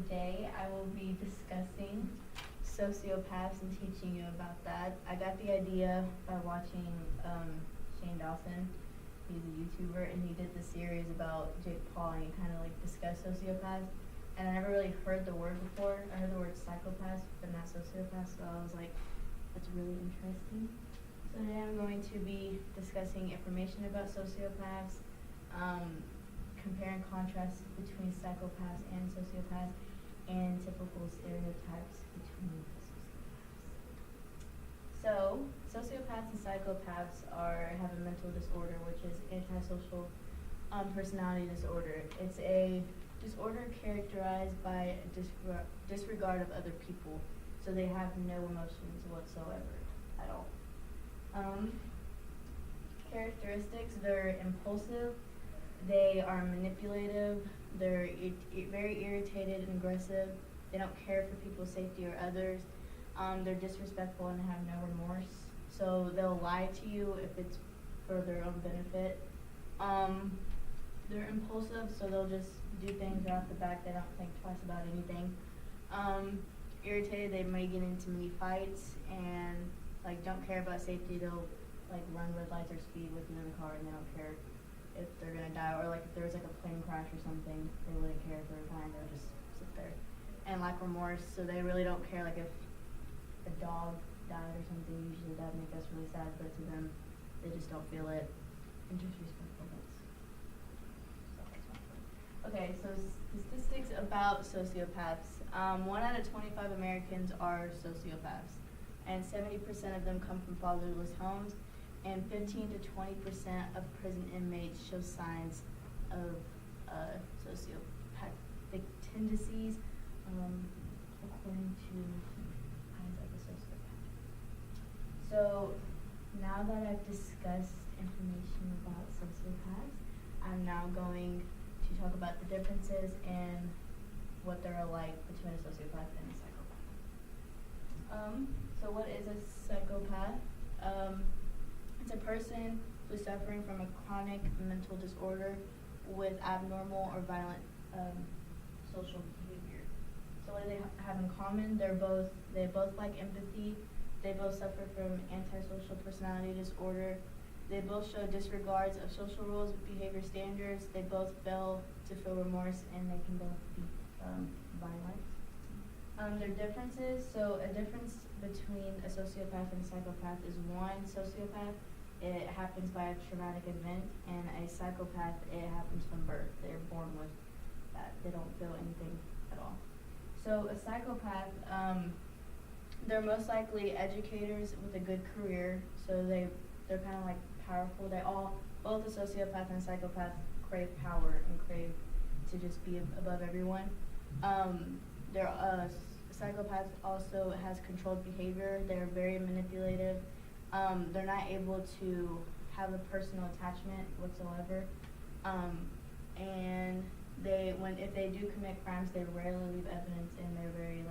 today I will be discussing sociopaths and teaching you about that. I got the idea by watching Shane Dawson. He's a YouTuber, and he did the series about Jake Paul, and he kind of like discussed sociopaths. And I never really heard the word before. I heard the word psychopaths, but not sociopaths, so I was like, that's really interesting. So today I'm going to be discussing information about sociopaths, compare and contrast between psychopaths and sociopaths, and typical stereotypes between sociopaths. So, sociopaths and psychopaths have a mental disorder, which is antisocial personality disorder. It's a disorder characterized by a disregard of other people, so they have no emotions whatsoever at all. Characteristics: they're impulsive, they are manipulative, they're very irritated and aggressive, they don't care for people's safety or others, they're disrespectful and have no remorse, so they'll lie to you if it's for their own benefit. They're impulsive, so they'll just do things right off the bat, they don't think twice about anything. Irritated, they may get into many fights and don't care about safety. They'll run red lights or speed with you in the car, and they don't care if they're gonna die, or if there's a plane crash or something, they wouldn't care if they were dying. They'll just sit there and lack remorse, so they really don't care if a dog died or something. Usually that would make us really sad, but to them, they just don't feel it. And disrespectful. Okay, so statistics about sociopaths. 1 out of 25 Americans are sociopaths, and 70% of them come from fatherless homes, and 15 to 20% of prison inmates show signs of sociopathic tendencies, according to Eyes of a Sociopath. So now that I've discussed information about sociopaths, I'm now going to talk about the differences and what they're like between a sociopath and a psychopath. So what is a psychopath? It's a person who's suffering from a chronic mental disorder with abnormal or violent social behavior. So what do they have in common? They both lack empathy. They both suffer from antisocial personality disorder. They both show disregards of social rules, behavior standards. They both fail to feel remorse, and they can both be violent. Their differences: so a difference between a sociopath and a psychopath is one sociopath, it happens by a traumatic event, and a psychopath, it happens from birth. They're born with that. They don't feel anything at all. So a psychopath, they're most likely educators with a good career, so they're kind of powerful. Both a sociopath and a psychopath crave power and crave to just be above everyone. Psychopath also has controlled behavior. They're very manipulative. They're not able to have a personal attachment whatsoever. And if they do commit crimes, they rarely leave evidence, and they're very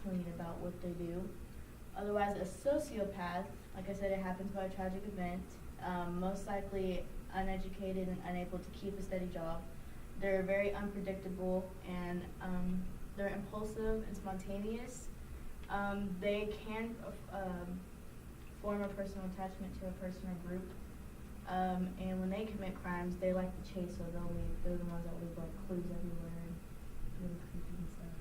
clean about what they do. Otherwise, a sociopath, like I said, it happens by a tragic event. Most likely uneducated and unable to keep a steady job. They're very unpredictable, and they're impulsive and spontaneous. They can form a personal attachment to a person or group. And when they commit crimes, they like to chase, so they're the ones that leave clues everywhere and really creepy and stuff.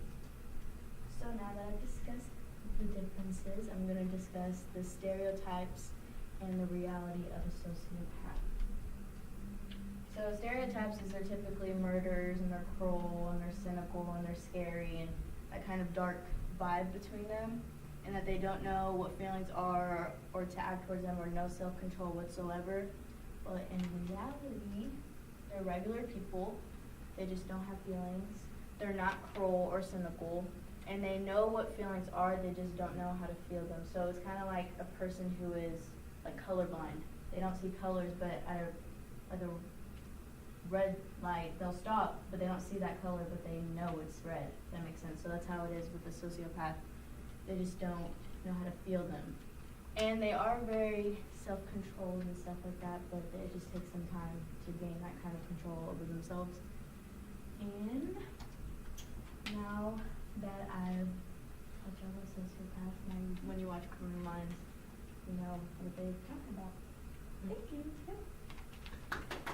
So now that I've discussed the differences, I'm going to discuss the stereotypes and the reality of a sociopath. So stereotypes is they're typically murderers, and they're cruel, and they're cynical, and they're scary, and that kind of dark vibe between them, and that they don't know what feelings are or to act towards them, or no self-control whatsoever. But in reality, they're regular people. They just don't have feelings. They're not cruel or cynical, and they know what feelings are, they just don't know how to feel them. So it's kind of like a person who is colorblind. They don't see colors, but at a red light, they'll stop, but they don't see that color, but they know it's red, if that makes sense. So that's how it is with the sociopath. They just don't know how to feel them. And they are very self-controlled and stuff like that, but it just takes some time to gain that kind of control over themselves. And now sociopaths, and when you watch Criminal Minds, you know what they're talking about. Thank you. Yep.